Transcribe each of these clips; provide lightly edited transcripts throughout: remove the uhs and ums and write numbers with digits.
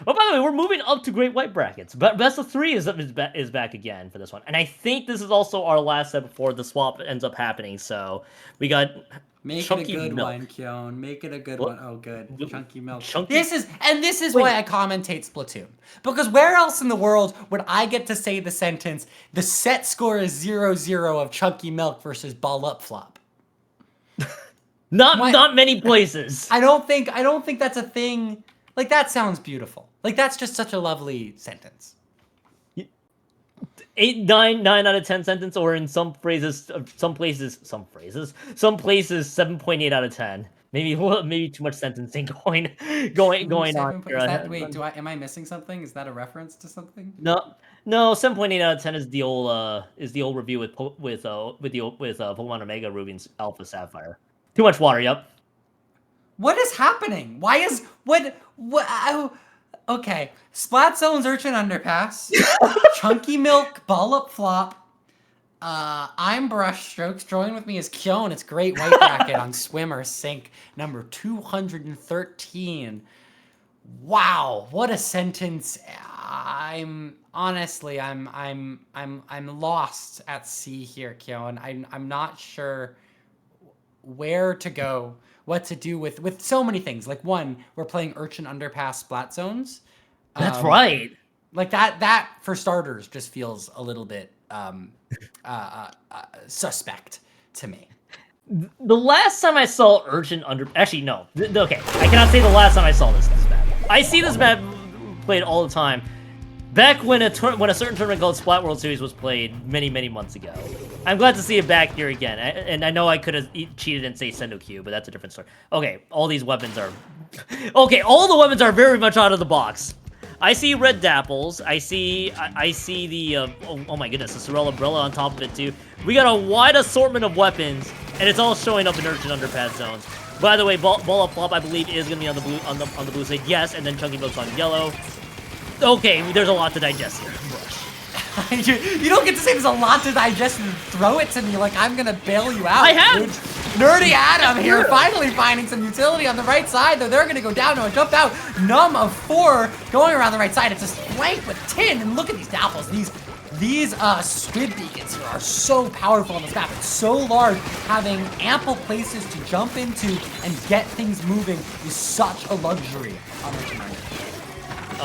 Oh, by the way, we're moving up to Great White brackets. But best of 3 is back again for this one, and I think this is also our last set before the swap ends up happening. So we got Make Chunky it a good Milk. one, Kyon. Make it a good What? one. Oh, good. Chunky Milk. Chunky. This is Wait. why I commentate Splatoon. Because where else in the world would I get to say the sentence, the set score is 0-0 of Chunky Milk versus Ball Up Flop? Not many places. I don't think that's a thing. Like, that sounds beautiful. Like, that's just such a lovely sentence. 9 out of 10 sentence, or in some places 7.8 out of 10. Maybe too much sentencing going on here. Wait, am I missing something? Is that a reference to something? No, 7.8 out of 10 is the old review with Pokemon Omega Ruby's Alpha Sapphire. Too much water. Yep. What is happening? Why is what? Okay, Splat Zone's Urchin Underpass, Chunky Milk, Ball Up Flop. I'm Brushstrokes. Join with me is Kyon. It's Great White Bracket on Swimmer Sync number 213. Wow, what a sentence! I'm honestly, I'm lost at sea here, Kyon. I'm not sure where to go, what to do with so many things. Like, one, we're playing Urchin Underpass Splat Zones. That's right. Like that for starters just feels a little bit suspect to me. The last time I saw Urchin actually no. Okay, I cannot say the last time I saw this map. I see this map played all the time. Back when a certain tournament called Splat World Series was played many months ago. I'm glad to see it back here again. And I know I could have cheated and say Sendo Q, but that's a different story. Okay, all these weapons are... Okay, all the weapons are very much out of the box. I see red dapples. I see the... oh my goodness, the Sorrel Umbrella on top of it too. We got a wide assortment of weapons, and it's all showing up in Urchin Underpass zones. By the way, Ball Up Flop, I believe, is going to be on the blue on the blue side. Yes, and then Chunky Milk's on yellow. Okay, there's a lot to digest here. You don't get to say there's a lot to digest and throw it to me like I'm gonna bail you out. I have! Dude. Nerdy Adam here, finally finding some utility on the right side, though they're gonna go down to a jump out. Num of 4 going around the right side. It's just flanked with tin, and look at these dapples. These squid beacons here are so powerful on this map. It's so large, having ample places to jump into and get things moving is such a luxury on the tonight.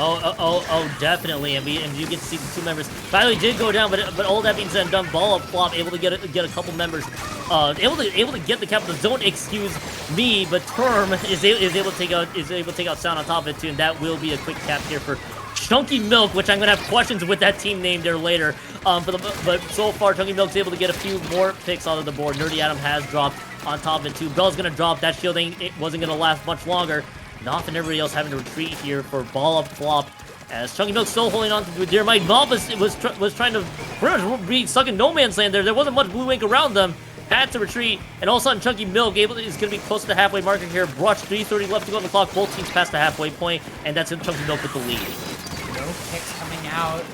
Oh, definitely, and you get to see the 2 members. By the way, did go down, but all that being said and done, Ball Up Flop able to get a couple members, able to get the cap of the zone. Excuse me, but Term is able to take out Sound on top of it too, and that will be a quick cap here for Chunky Milk, which I'm gonna have questions with that team name there later. But so far, Chunky Milk's able to get a few more picks out of the board. Nerdy Adam has dropped on top of it too. Bell's gonna drop. That shielding, it wasn't gonna last much longer. Noth and everybody else having to retreat here for Ball Up Flop, as Chunky Milk still holding on to Dear Mike. Mob was trying to pretty much be stuck in no man's land there. There wasn't much blue ink around them. Had to retreat, and all of a sudden Chunky Milk is going to be close to the halfway marker here. Brush 3:30 left to go on the clock. Both teams past the halfway point, and that's Chunky Milk with the lead. No picks coming out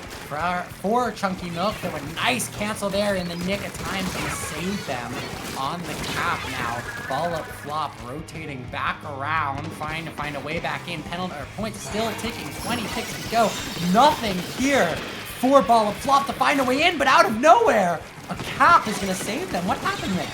for Chunky Milk. There were nice cancel there in the nick of time to save them on the cap now. Ball Up Flop rotating back around, trying to find a way back in. Penalty or points still ticking. 20 ticks to go. Nothing here for Ball Up Flop to find a way in, but out of nowhere, a cap is going to save them. What happened there?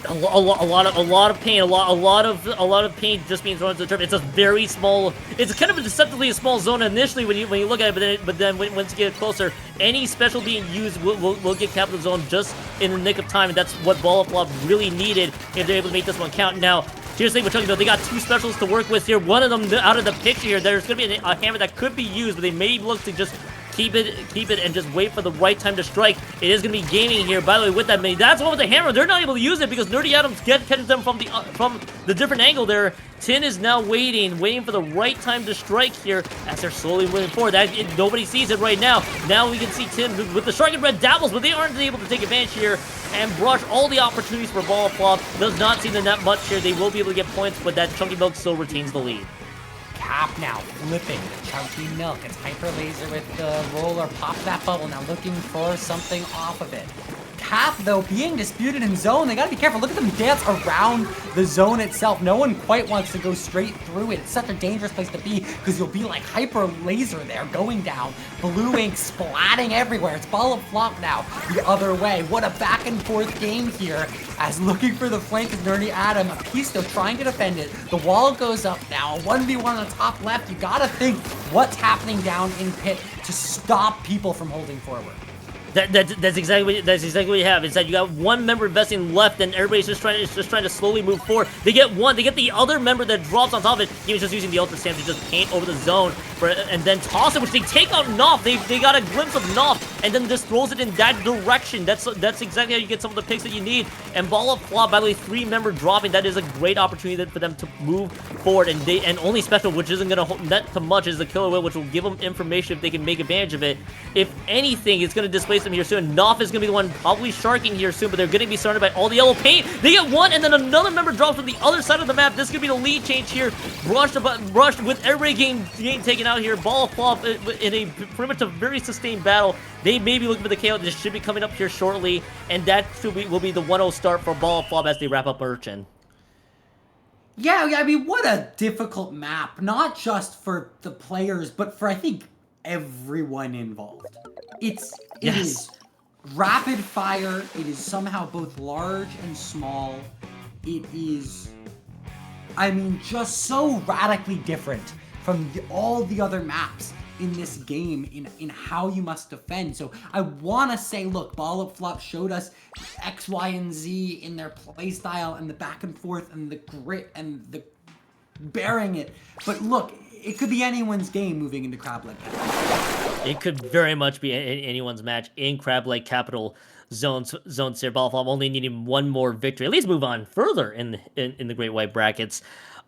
A lot of pain, a lot of pain just being thrown into the turf. It's a very small. It's kind of a deceptively a small zone initially when you look at it, but then once you get closer, any special being used will get capped the zone just in the nick of time, and that's what Ball Up Flop really needed if they're able to make this one count. Now, seriously, with Chunky Milk, they got 2 specials to work with here. One of them out of the picture here. There's going to be a hammer that could be used, but they may look to just keep it, and just wait for the right time to strike. It is going to be gaming here. By the way, with that mini, that's one with the hammer. They're not able to use it because Nerdy Adams catches them from the different angle there. Tin is now waiting for the right time to strike here as they're slowly moving forward. Nobody sees it right now. Now we can see Tin with the shark and red dabbles, but they aren't able to take advantage here and brush all the opportunities for Ball Up Flop. Does not seem to net much here. They will be able to get points, but that Chunky Milk still retains the lead. Cap now flipping Chunky Milk. It's Hyper Laser with the roller. Pop that bubble now, looking for something off of it. path, though, being disputed in zone. They gotta be careful. Look at them dance around the zone itself. No one quite wants to go straight through it. It's such a dangerous place to be because you'll be like hyper laser there going down. Blue ink splatting everywhere. It's ball of flop now the other way. What a back and forth game here as looking for the flank is Nerdy Adam. Pisto trying to defend it. The wall goes up now. A 1v1 on the top left. You gotta think what's happening down in pit to stop people from holding forward. That's exactly what you have. Is that you got one member investing left, and everybody's just trying to slowly move forward. They get the other member that drops on top of it. He was just using the ultra stamp to just paint over the zone and then toss it, which they take out Knopf. They got a glimpse of Knopf, and then just throws it in that direction. That's exactly how you get some of the picks that you need. And ball of flop, by the way, 3-member dropping. That is a great opportunity for them to move forward. And only special, which isn't gonna net to much, is the killer whale, which will give them information if they can make advantage of it. If anything, it's gonna displace them here soon. Knopf is gonna be the one probably sharking here soon, but they're gonna be surrounded by all the yellow paint. They get one, and then another member drops from the other side of the map. This is gonna be the lead change here. Brushed with every game taken out here. Ball of flop in a pretty much a very sustained battle. They may be looking for the KO. This should be coming up here shortly, and that will be the 1-0 start for Ball of Flop as they wrap up Urchin. Yeah, I mean, what a difficult map. Not just for the players, but for, I think, everyone involved. It is rapid fire. It is somehow both large and small. It is, I mean, just so radically different from all the other maps in this game in how you must defend. So I want to say, look, Ball of Flop showed us X, Y, and Z in their playstyle and the back and forth and the grit and the bearing it. But look, it could be anyone's game moving into Crab Leg Capital. It could very much be anyone's match in Crab Leg Capital zones here. Ball of Flop only needing one more victory. At least move on further in the Great White brackets.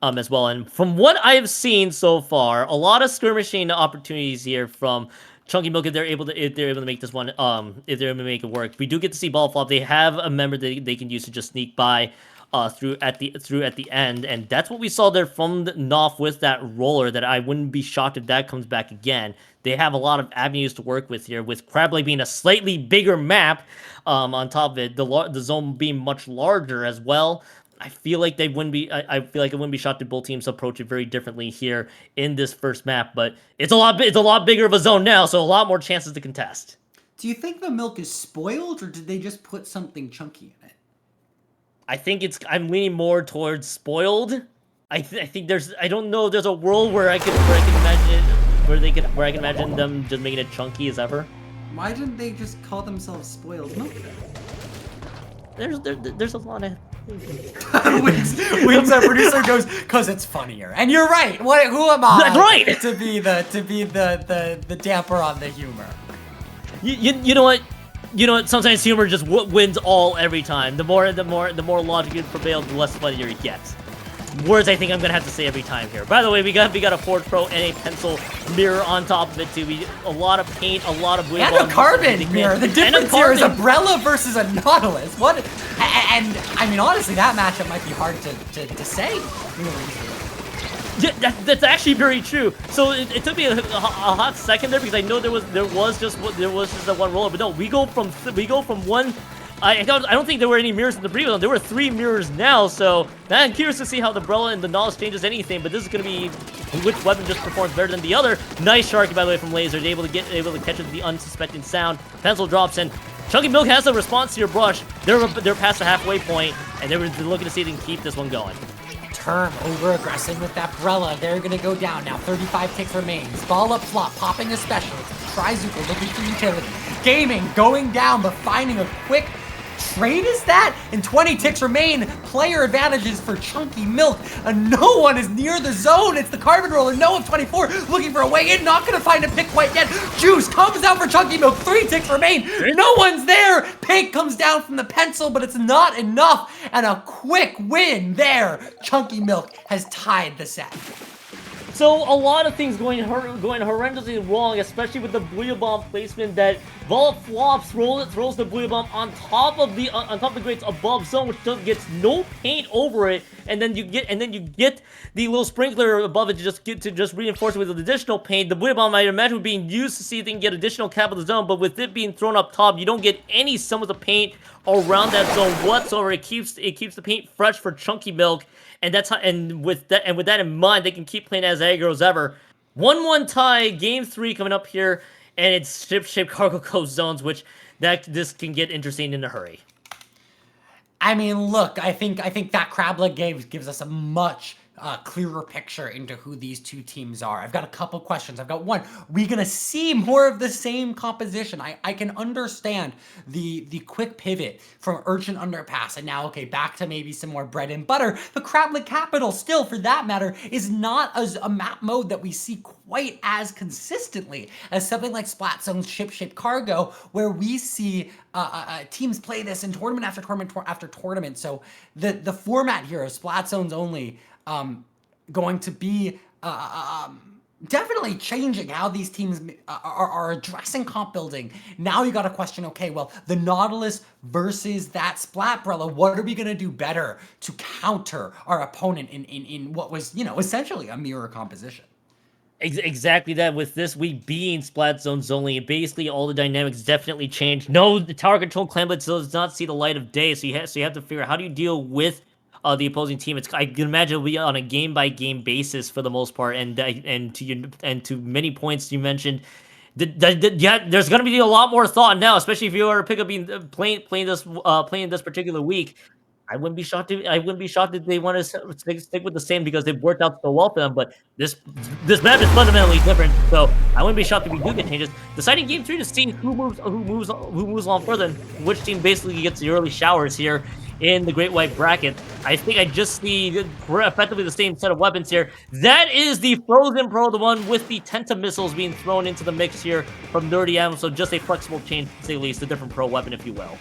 As well, and from what I have seen so far, a lot of skirmishing opportunities here from Chunky Milk if they're able to make this one, if they're able to make it work. We do get to see Ball Flop. They have a member that they can use to just sneak by through at the end, and that's what we saw there from Knopf with that roller. That I wouldn't be shocked if that comes back again. They have a lot of avenues to work with here, with Crab Leg being a slightly bigger map on top of it, the zone being much larger as well. I feel like they wouldn't be. I feel like it wouldn't be shocked if both teams approach it very differently here in this first map. But it's a lot bigger of a zone now, so a lot more chances to contest. Do you think the milk is spoiled, or did they just put something chunky in it? I think I'm leaning more towards spoiled. I think there's. I don't know. There's a world where I can imagine it, where I can imagine them just making it chunky as ever. Why didn't they just call themselves spoiled milk? There's a lot of. Wins our producer goes, cause it's funnier. And you're right. Who am I? That's right. To be the damper on the humor. You know what? You know what? Sometimes humor just wins all every time. The more logic you prevail, the less funnier it gets. Words I think I'm gonna have to say every time here. By the way, we got a Forge Pro and a pencil mirror on top of it too. A lot of paint, a lot of blue. And a carbon mirror. The difference here is Umbrella versus a Nautilus. What? And I mean, honestly, that matchup might be hard to say. Yeah, that's actually very true. So it took me a hot second there because I know there was just that one roller, but no, we go from one. I don't think there were any mirrors in the previous one. There were 3 mirrors now, so I'm curious to see how the Umbrella and the Knowledge changes anything, but this is going to be which weapon just performs better than the other. Nice Sharky, by the way, from Laser. Able to catch it with the unsuspecting sound. Pencil drops in. Chunky Milk has a response to your brush. They're past the halfway point, and they're looking to see if they can keep this one going. Term over-aggressive with that Umbrella. They're going to go down now. 35 ticks remains. Ball up flop, popping a special. Trizuka looking for utility. Gaming going down, but finding a quick trade is that? And 20 ticks remain. Player advantages for Chunky Milk. And no one is near the zone. It's the Carbon Roller. No of 24 looking for a way in. Not going to find a pick quite yet. Juice comes out for Chunky Milk. 3 ticks remain. No one's there. Pink comes down from the pencil, but it's not enough. And a quick win there. Chunky Milk has tied the set. So a lot of things going horrendously wrong, especially with the Booyah Bomb placement that Vol flops, throws the Booyah Bomb on top of the grates above zone, which gets no paint over it, and then you get the little sprinkler above it to just reinforce it with additional paint. The Booyah Bomb, I imagine, being used to see if they can get additional cap of the zone, but with it being thrown up top, you don't get any sum of the paint around that zone whatsoever. It keeps the paint fresh for Chunky Milk. And that's how, and with that in mind, they can keep playing as aggro as ever. 1-1 tie, game 3 coming up here, and it's ship cargo coast zones, which this can get interesting in a hurry. I mean, look, I think that crab leg game gives us a much clearer picture into who these two teams are. I've got a couple questions. I've got one. Are we gonna see more of the same composition? I can understand the quick pivot from Urchin Underpass, and now, okay, back to maybe some more bread and butter. The Crab Leg Capital, still, for that matter, is not as a map mode that we see quite as consistently as something like Splat Zone's Ship Cargo, where we see teams play this in tournament after tournament after tournament. So the format here of Splat Zones only going to be definitely changing how these teams are addressing comp building. Now you got to question, okay, well, the Nautilus versus that Splatbrella, what are we going to do better to counter our opponent in what was, you know, essentially a mirror composition? Exactly that. With this week being Splat Zones only, basically all the dynamics definitely changed. No, the tower control clan blitz does not see the light of day, so you have to figure out how do you deal with the opposing team. I can imagine it'll be on a game-by-game basis for the most part, and to many points you mentioned, yeah, there's going to be a lot more thought now, especially if you are playing this particular week. I wouldn't be shocked if they want to stick with the same because they've worked out so well for them. But this map is fundamentally different, so I wouldn't be shocked if we do get changes. Deciding game 3 to see who moves on further, and which team basically gets the early showers here in the Great White Bracket. I think I just see effectively the same set of weapons here. That is the Frozen Pro, the one with the Tenta missiles being thrown into the mix here from Nerdy M. So just a flexible change, to say the least, a different pro weapon, if you will.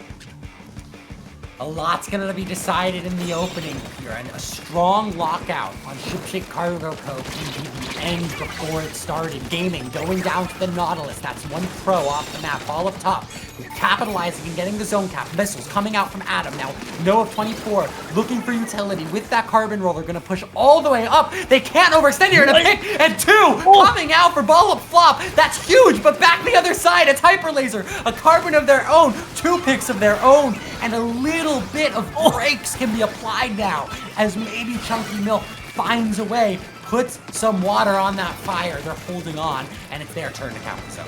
A lot's going to be decided in the opening here, and a strong lockout on Ship Cargo Co. can be the end before it started. Gaming going down to the Nautilus. That's one pro off the map, all up top. Capitalizing and getting the zone cap. Missiles coming out from Adam. Now, Noah 24 looking for utility with that carbon roller. Going to push all the way up. They can't overextend here. And a pick and 2 coming out for ball up flop. That's huge, but back the other side. It's Hyper Laser. A carbon of their own. 2 picks of their own. And a little bit of brakes can be applied now as maybe Chunky Milk finds a way, puts some water on that fire. They're holding on, and it's their turn to count. So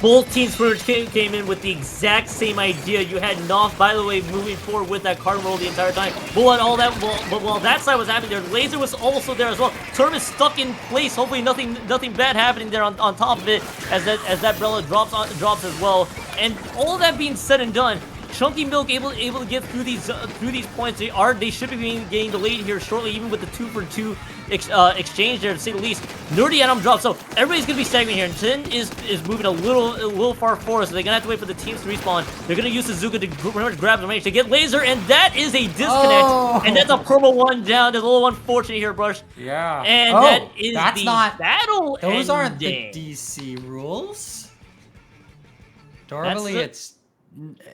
both teams came in with the exact same idea. You had Knopf, by the way, moving forward with that card roll the entire time. But while that side was happening there, Laser was also there as well. Tournament stuck in place. Hopefully nothing bad happening there on top of it as that Brella drops as well. And all that being said and done, Chunky Milk able to get through these points. They should be getting the lead here shortly, even with the 2-for-2 exchange there, to say the least. Nerdy Adam drops, so everybody's gonna be stagnant here. And Tin is moving a little far forward, so they're gonna have to wait for the teams to respawn. They're gonna use Suzuka to pretty much grab the range to get Laser, and that is a disconnect. And that's a purple one down. There's a little unfortunate here, Brush. Yeah. And that is the battle. Those aren't the DC rules. Normally, it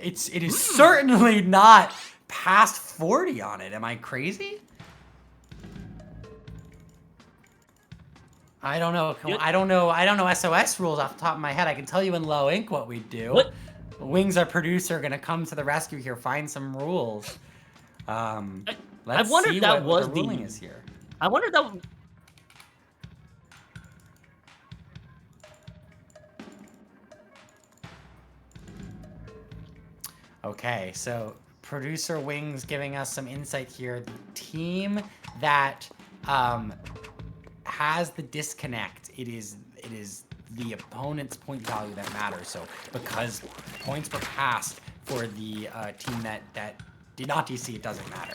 is certainly not past 40 on it. Am I crazy? I don't know. I don't know SOS rules off the top of my head. I can tell you in low ink what we do. What? Wings, our producer, gonna come to the rescue here. Find some rules. Let's see what the ruling is here. I wonder if that. Okay, so producer Wings giving us some insight here. The team that has the disconnect, it is the opponent's point value that matters. So because points were passed for the team that did not DC, it doesn't matter.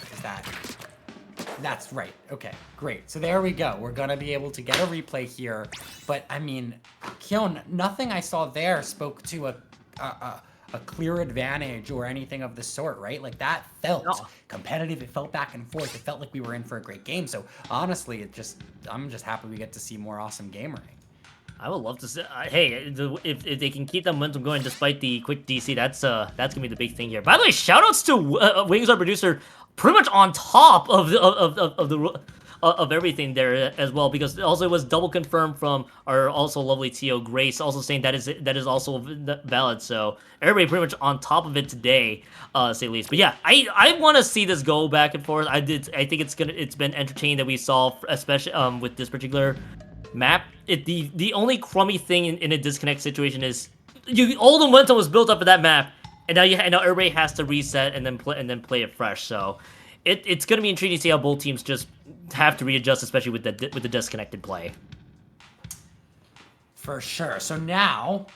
That's right. Okay, great. So there we go. We're gonna be able to get a replay here. But I mean, Kion, nothing I saw there spoke to a clear advantage or anything of the sort, right? Like that felt No. competitive. It felt back and forth. It felt like we were in for a great game. So honestly, I'm just happy we get to see more awesome gaming. I would love to see. Hey, if they can keep that momentum going despite the quick DC, that's gonna be the big thing here. By the way, shoutouts to Wings, our producer, pretty much on top of of everything there as well, because also it was double confirmed from our also lovely TO Grace, also saying that is also valid. So everybody pretty much on top of it today, say least. But yeah, I want to see this go back and forth. I think it's been entertaining that we saw, especially with this particular map. The only crummy thing in a disconnect situation is all the momentum was built up for that map, and now everybody has to reset and then play it fresh. So it's gonna be intriguing to see how both teams just have to readjust, especially with the disconnected play. For sure. So now,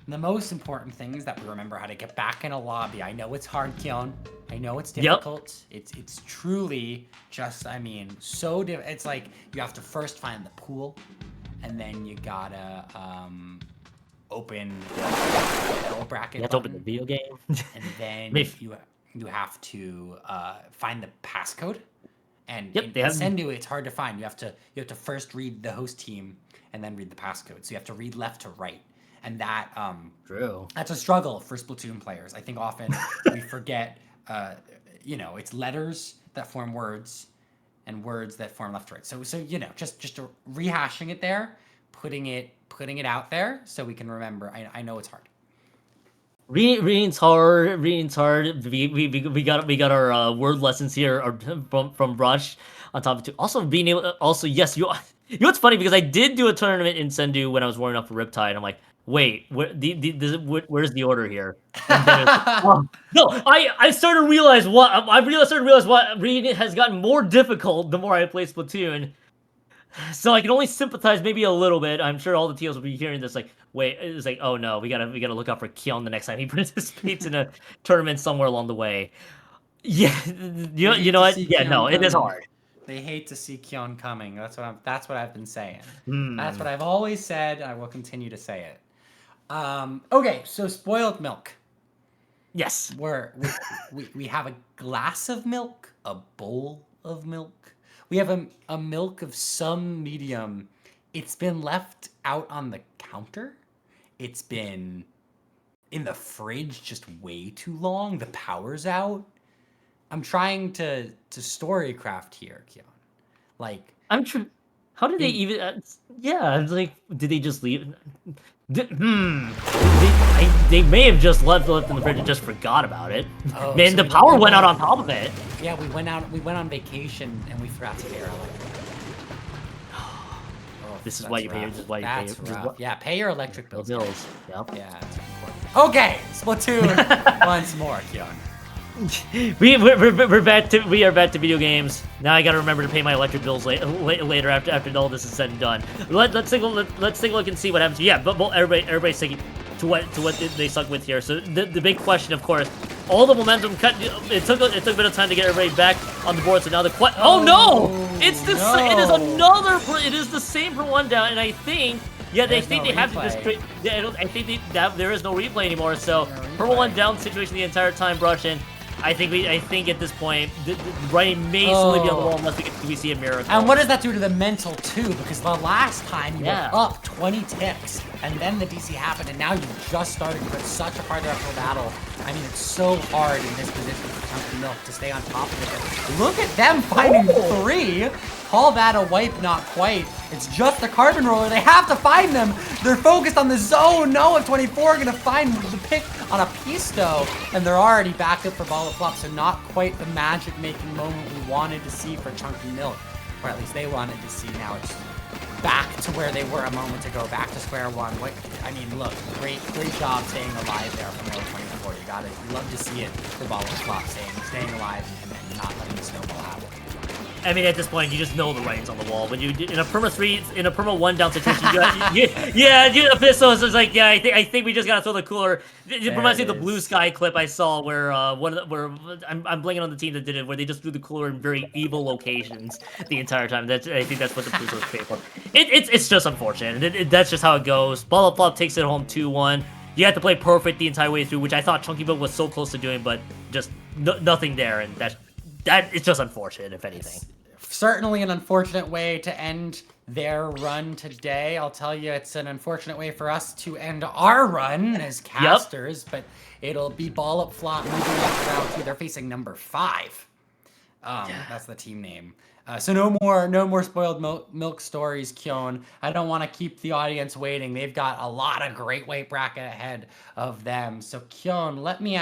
the most important thing is that we remember how to get back in a lobby. I know it's hard, Keon. I know it's difficult. Yep. It's truly just, I mean, so it's like you have to first find the pool, and then you gotta open the L bracket. You have to open the video game, and then you have to find the passcode. And yep, in Sendu, it's hard to find. You have to first read the host team and then read the passcode. So you have to read left to right. And that True. That's a struggle for Splatoon players. I think often we forget it's letters that form words and words that form left to right. So just rehashing it there, putting it out there so we can remember. I know it's hard. Reading's hard. We got our word lessons here from Rush on top of it. Also being able yes, you know what's funny, because I did do a tournament in Sendu when I was warming up for Riptide. I'm like, wait, where's the order here? No, I started to realize what reading has gotten more difficult the more I play Splatoon. So I can only sympathize maybe a little bit. I'm sure all the TOs will be hearing this like, wait, it's like, oh no, we gotta look out for Keon the next time he participates in a tournament somewhere along the way. Yeah, you know what? Yeah, no, it is hard. They hate to see Keon coming. That's what I've been saying. That's what I've always said. I will continue to say it. Okay, so spoiled milk. Yes. We have a glass of milk, a bowl of milk. We have a milk of some medium. It's been left out on the counter. It's been in the fridge just way too long. The power's out. I'm trying to storycraft here, Keon. Like, how did they even? Yeah, I was like, did they just leave? They may have just left in the fridge and just forgot about it. Oh, Man, so the power went out on top of it. Yeah, we went on vacation and we forgot to pay our electric bill. This is why you pay. This is why you pay. Yeah, pay your electric bills. Yep. Yeah, it's important. Okay, Splatoon once more, Keon. We are back to video games. Now I gotta remember to pay my electric bills later after all this is said and done. Let's take a look and see what happens. Yeah, but everybody's sticking to what they stuck with here. So the big question, of course, all the momentum cut. It took a bit of time to get everybody back on the board. So now oh no! It's the it is the same for one down, and I think. Yeah, they think they have to just create. I think that there is no replay anymore. So purple one down situation the entire time, Brush in. I think at this point, the writing may slowly be on the wall unless we see a miracle. And what does that do to the mental too? Because the last time you were up 20 ticks, and then the DC happened, and now you just started with such a hard uphill battle. I mean, it's so hard in this position for Chunky Milk to stay on top of it. Look at them finding 3. Call that a wipe, not quite. It's just a carbon roller. They have to find them. They're focused on the zone. No, if 24 are gonna find the pick on a Pisto, and they're already backed up for Ball of Flop, so not quite the magic-making moment we wanted to see for Chunky Milk, or at least they wanted to see. Now it's back to where they were a moment ago, back to square one. I mean, look, great job staying alive there from Miller 24. You love to see it for Ball of Flop, staying alive and not letting the snowball happen. I mean, at this point, you just know the writing's on the wall. When you in a perma 3, in a perma 1 down situation, so it's like, yeah, I think we just gotta throw the cooler. It reminds me of the Blue Sky clip I saw where I'm blanking on the team that did it, where they just threw the cooler in very evil locations the entire time. I think that's what the Blues was paid for. It's just unfortunate. That's just how it goes. Ball of Flop takes it home 2-1. you have to play perfect the entire way through, which I thought Chunky Milk was so close to doing, but just nothing there, and that it's just unfortunate, if anything. Certainly an unfortunate way to end their run today. I'll tell you, it's an unfortunate way for us to end our run as casters, but it'll be Ball Up Flop moving up to round 2. They're facing number 5. That's the team name. So no more spoiled milk stories, Kyon. I don't want to keep the audience waiting. They've got a lot of great weight bracket ahead of them. So Kyon, let me ask